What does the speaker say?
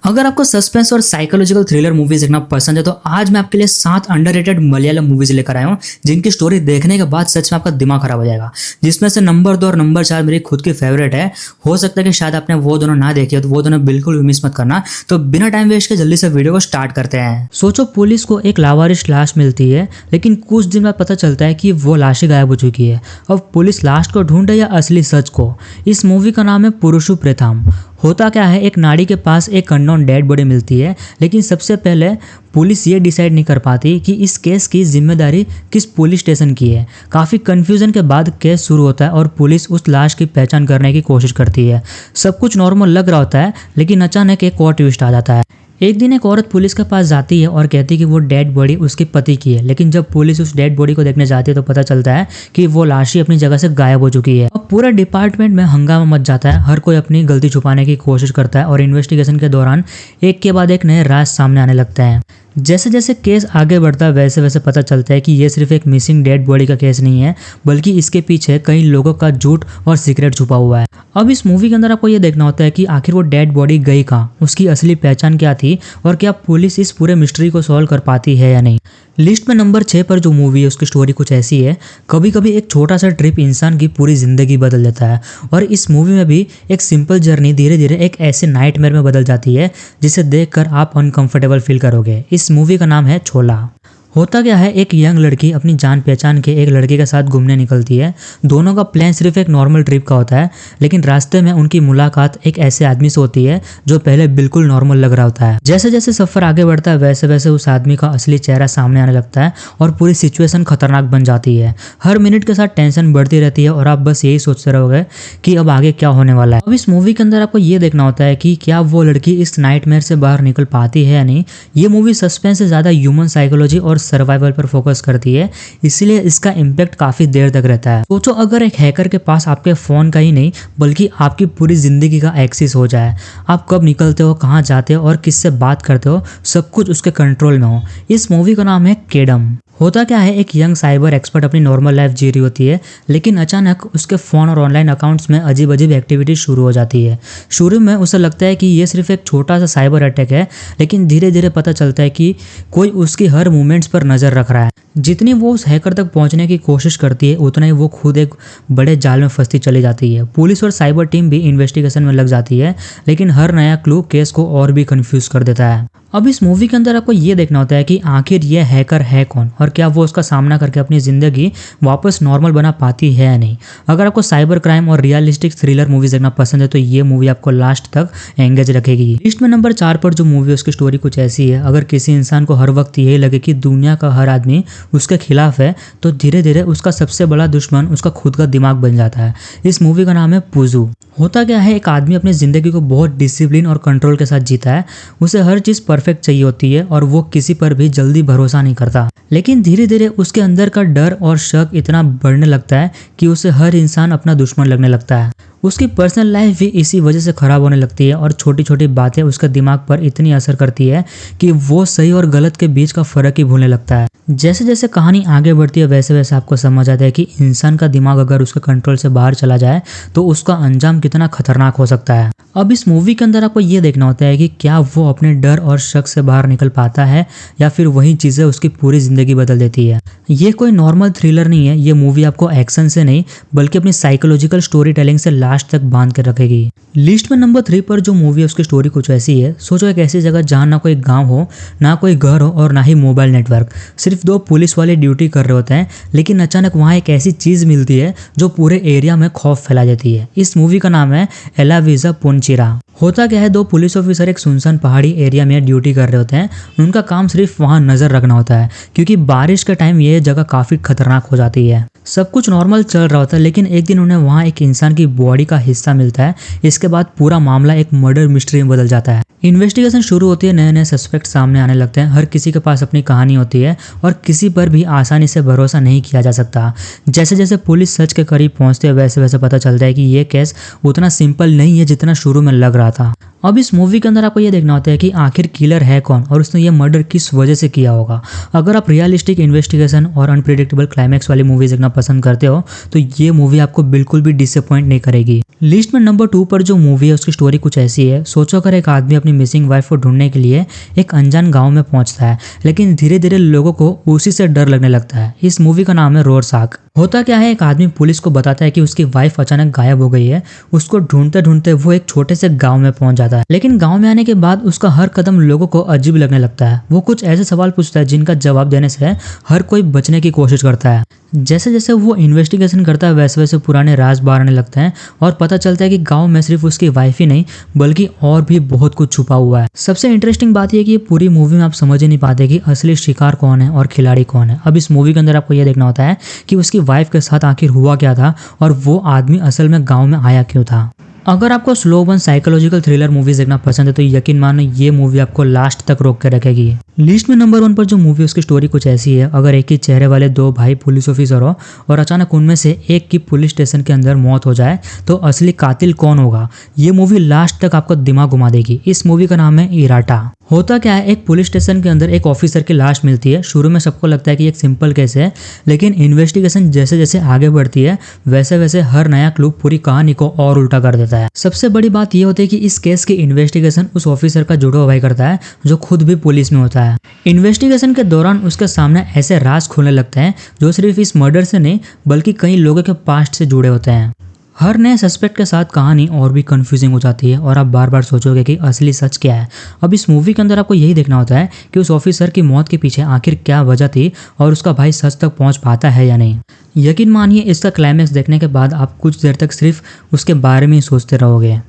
अगर आपको सस्पेंस और साइकोलॉजिकल थ्रिलर मूवीज देखना पसंद है तो आज मैं आपके लिए 7 अंडररेटेड मलयालम मूवीज लेकर आया हूँ जिनकी स्टोरी देखने के बाद सच में आपका दिमाग खराब हो जाएगा। जिसमें से नंबर 2 और नंबर 4 मेरी खुद की फेवरेट है। हो सकता है कि शायद आपने वो दोनों ना देखे हो तो वो दोनों बिल्कुल भी मिस मत करना। तो बिना टाइम वेस्ट के जल्दी से वीडियो को स्टार्ट करते हैं। सोचो, पुलिस को एक लावारिस लाश मिलती है, लेकिन कुछ दिन बाद पता चलता है कि वो लाश ही गायब हो चुकी है। अब पुलिस लाश को ढूंढे या असली सच को। इस मूवी का नाम है पुरुषु प्रेथम। होता क्या है, एक नाड़ी के पास एक अननोन डेड बॉडी मिलती है, लेकिन सबसे पहले पुलिस ये डिसाइड नहीं कर पाती कि इस केस की जिम्मेदारी किस पुलिस स्टेशन की है। काफ़ी कंफ्यूजन के बाद केस शुरू होता है और पुलिस उस लाश की पहचान करने की कोशिश करती है। सब कुछ नॉर्मल लग रहा होता है, लेकिन अचानक एक और ट्विस्ट आ जाता है। एक दिन एक औरत पुलिस के पास जाती है और कहती है कि वो डेड बॉडी उसके पति की है, लेकिन जब पुलिस उस डेड बॉडी को देखने जाती है तो पता चलता है कि वो लाश ही अपनी जगह से गायब हो चुकी है। अब पूरा डिपार्टमेंट में हंगामा मच जाता है। हर कोई अपनी गलती छुपाने की कोशिश करता है और इन्वेस्टिगेशन के दौरान एक के बाद एक नए राज सामने आने लगते हैं। जैसे जैसे केस आगे बढ़ता है वैसे वैसे पता चलता है कि ये सिर्फ एक मिसिंग डेड बॉडी का केस नहीं है, बल्कि इसके पीछे कई लोगों का झूठ और सीक्रेट छुपा हुआ है। अब इस मूवी के अंदर आपको ये देखना होता है कि आखिर वो डेड बॉडी गई कहाँ, उसकी असली पहचान क्या थी और क्या पुलिस इस पूरे मिस्ट्री को सॉल्व कर पाती है या नहीं। लिस्ट में नंबर 6 पर जो मूवी है उसकी स्टोरी कुछ ऐसी है। कभी कभी एक छोटा सा ट्रिप इंसान की पूरी जिंदगी बदल देता है, और इस मूवी में भी एक सिंपल जर्नी धीरे धीरे एक ऐसे नाइटमेयर में बदल जाती है जिसे देखकर आप अनकंफर्टेबल फील करोगे। इस मूवी का नाम है छोला। होता क्या है, एक यंग लड़की अपनी जान पहचान के एक लड़के के साथ घूमने निकलती है। दोनों का प्लान सिर्फ एक नॉर्मल ट्रिप का होता है, लेकिन रास्ते में उनकी मुलाकात एक ऐसे आदमी से होती है जो पहले बिल्कुल नॉर्मल लग रहा होता है। जैसे जैसे सफर आगे बढ़ता है वैसे वैसे उस आदमी का असली चेहरा सामने आने लगता है और पूरी सिचुएशन खतरनाक बन जाती है। हर मिनट के साथ टेंशन बढ़ती रहती है और आप बस यही सोचते रहोगे कि अब आगे क्या होने वाला है। अब इस मूवी के अंदर आपको ये देखना होता है कि क्या वो लड़की इस नाइटमेयर से बाहर निकल पाती है या नहीं। ये मूवी सस्पेंस से ज्यादा ह्यूमन साइकोलॉजी और सर्वाइवल पर फोकस करती है, इसलिए इसका इम्पैक्ट काफी देर तक रहता है। सोचो, अगर एक हैकर के पास आपके फोन का ही नहीं बल्कि आपकी पूरी जिंदगी का एक्सेस हो जाए, आप कब निकलते हो, कहाँ जाते हो और किससे बात करते हो, सब कुछ उसके कंट्रोल में हो। इस मूवी का नाम है केडम। होता क्या है, एक यंग साइबर एक्सपर्ट अपनी नॉर्मल लाइफ जी रही होती है, लेकिन अचानक उसके फोन और ऑनलाइन अकाउंट्स में अजीब अजीब एक्टिविटी शुरू हो जाती है। शुरू में उसे लगता है कि ये सिर्फ एक छोटा सा साइबर अटैक है, लेकिन धीरे धीरे पता चलता है कि कोई उसकी हर मूवमेंट्स पर नजर रख रहा है। जितनी वो उस हैकर तक पहुंचने की कोशिश करती है उतना ही वो खुद एक बड़े जाल में फंसती चली जाती है। पुलिस और साइबर टीम भी इन्वेस्टिगेशन में लग जाती है, लेकिन हर नया क्लू केस को और भी कंफ्यूज कर देता है। अब इस मूवी के अंदर आपको ये देखना होता है कि आखिर ये हैकर है कौन और क्या वो उसका सामना करके अपनी जिंदगी वापस नॉर्मल बना पाती है या नहीं। अगर आपको साइबर क्राइम और रियलिस्टिक थ्रिलर मूवीज देखना पसंद है तो ये मूवी आपको लास्ट तक एंगेज रखेगी। लिस्ट में नंबर 4 पर जो मूवी है उसकी स्टोरी कुछ ऐसी है। अगर किसी इंसान को हर वक्त यही लगे कि दुनिया का हर आदमी उसके खिलाफ है, तो धीरे धीरे उसका सबसे बड़ा दुश्मन उसका खुद का दिमाग बन जाता है। इस मूवी का नाम है पुजू। होता क्या है, एक आदमी अपनी जिंदगी को बहुत डिसिप्लिन और कंट्रोल के साथ जीता है। उसे हर चीज परफेक्ट चाहिए होती है और वो किसी पर भी जल्दी भरोसा नहीं करता। लेकिन धीरे धीरे उसके अंदर का डर और शक इतना बढ़ने लगता है कि उसे हर इंसान अपना दुश्मन लगने लगता है। उसकी पर्सनल लाइफ भी इसी वजह से खराब होने लगती है और छोटी छोटी बातें उसके दिमाग पर इतनी असर करती है कि वो सही और गलत के बीच का फर्क ही भूलने लगता है। जैसे जैसे कहानी आगे बढ़ती है वैसे वैसे आपको समझ आता है कि इंसान का दिमाग अगर उसके कंट्रोल से बाहर चला जाए तो उसका अंजाम कितना खतरनाक हो सकता है। अब इस मूवी के अंदर आपको ये देखना होता है कि क्या वो अपने डर और शक से बाहर निकल पाता है या फिर वही चीजें उसकी पूरी जिंदगी बदल देती है। ये कोई नॉर्मल थ्रिलर नहीं है। ये मूवी आपको एक्शन से नहीं बल्कि अपनी साइकोलॉजिकल स्टोरी टेलिंग से लास्ट तक बांध के रखेगी। लिस्ट में नंबर 3 पर जो मूवी है उसकी स्टोरी कुछ ऐसी है। सोचो, एक ऐसी जगह जहाँ ना कोई गांव हो, ना कोई घर हो और ना ही मोबाइल नेटवर्क। सिर्फ 2 पुलिस वाले ड्यूटी कर रहे होते हैं, लेकिन अचानक वहाँ एक ऐसी चीज मिलती है जो पूरे एरिया में खौफ फैला देती है। इस मूवी का नाम है एलावीजा पोंचिरा। होता क्या है, 2 पुलिस ऑफिसर एक सुनसान पहाड़ी एरिया में ड्यूटी कर रहे होते हैं। उनका काम सिर्फ वहां नजर रखना होता है, क्योंकि बारिश के टाइम ये जगह काफी खतरनाक हो जाती है। सब कुछ नॉर्मल चल रहा होता है, लेकिन एक दिन उन्हें वहां एक इंसान की बॉडी का हिस्सा मिलता है। इसके बाद पूरा मामला एक मर्डर मिस्ट्री में बदल जाता है। इन्वेस्टिगेशन शुरू होती है, नए नए सस्पेक्ट सामने आने लगते हैं। हर किसी के पास अपनी कहानी होती है और किसी पर भी आसानी से भरोसा नहीं किया जा सकता। जैसे जैसे पुलिस सच के करीब पहुंचते है वैसे वैसे पता चलता है कि ये केस उतना सिंपल नहीं है जितना शुरू में लग रहा था। अब इस मूवी के अंदर आपको ये देखना होता है कि आखिर किलर है कौन और उसने ये मर्डर किस वजह से किया होगा। अगर आप रियलिस्टिक इन्वेस्टिगेशन और अनप्रिडिक्टेबल क्लाइमैक्स वाली मूवी देखना पसंद करते हो तो ये मूवी आपको बिल्कुल भी डिसअपॉइंट नहीं करेगी। लिस्ट में नंबर 2 पर जो मूवी है उसकी स्टोरी कुछ ऐसी है। सोचो अगर एक आदमी अपनी मिसिंग वाइफ को ढूंढने के लिए एक अनजान गांव में पहुंचता है, लेकिन धीरे धीरे लोगों को उसी से डर लगने लगता है। इस मूवी का नाम है रोरसाक। होता क्या है, एक आदमी पुलिस को बताता है कि उसकी वाइफ अचानक गायब हो गई है। उसको ढूंढते ढूंढते वो एक छोटे से गांव में पहुंच जाता है, लेकिन गांव में आने के बाद उसका हर कदम लोगों को अजीब लगने लगता है। वो कुछ ऐसे सवाल पूछता है जिनका जवाब देने से हर कोई बचने की कोशिश करता है। जैसे जैसे वो इन्वेस्टिगेशन करता है वैसे वैसे पुराने राज बाहर आने लगते हैं और पता चलता है कि गांव में सिर्फ उसकी वाइफ ही नहीं बल्कि और भी बहुत कुछ छुपा हुआ है। सबसे इंटरेस्टिंग बात यह कि ये पूरी मूवी में आप समझ ही नहीं पाते कि असली शिकार कौन है और खिलाड़ी कौन है। अब इस मूवी के अंदर आपको यह देखना होता है कि उसकी वाइफ के साथ आखिर हुआ क्या था और वो आदमी असल में गाँव में आया क्यों था। अगर आपको slow burn psychological thriller movies देखना पसंद है तो यकीन मानो ये मूवी आपको लास्ट तक रोक के रखेगी। लिस्ट में नंबर 1 पर जो मूवी उसकी स्टोरी कुछ ऐसी है। अगर एक ही चेहरे वाले 2 भाई पुलिस ऑफिसर हो और अचानक उनमें से एक की पुलिस स्टेशन के अंदर मौत हो जाए तो असली कातिल कौन होगा, ये मूवी लास्ट तक आपको दिमाग घुमा देगी। इस मूवी का नाम है इराटा। होता क्या है, एक पुलिस स्टेशन के अंदर एक ऑफिसर की लाश मिलती है। शुरू में सबको लगता है कि एक सिंपल केस है, लेकिन इन्वेस्टिगेशन जैसे जैसे आगे बढ़ती है वैसे वैसे हर नया क्लू पूरी कहानी को और उल्टा कर देता है। सबसे बड़ी बात यह होती है कि इस केस की इन्वेस्टिगेशन उस ऑफिसर का जुड़वा भाई करता है जो खुद भी पुलिस में होता है। इन्वेस्टिगेशन के दौरान उसके सामने ऐसे राज खुलने लगते हैं जो सिर्फ इस मर्डर से नहीं बल्कि कई लोगों के पास्ट से जुड़े होते हैं। हर नए सस्पेक्ट के साथ कहानी और भी कंफ्यूजिंग हो जाती है और आप बार बार सोचोगे कि असली सच क्या है। अब इस मूवी के अंदर आपको यही देखना होता है कि उस ऑफिसर की मौत के पीछे आखिर क्या वजह थी और उसका भाई सच तक पहुंच पाता है या नहीं। यकीन मानिए इसका क्लाइमैक्स देखने के बाद आप कुछ देर तक सिर्फ उसके बारे में ही सोचते रहोगे।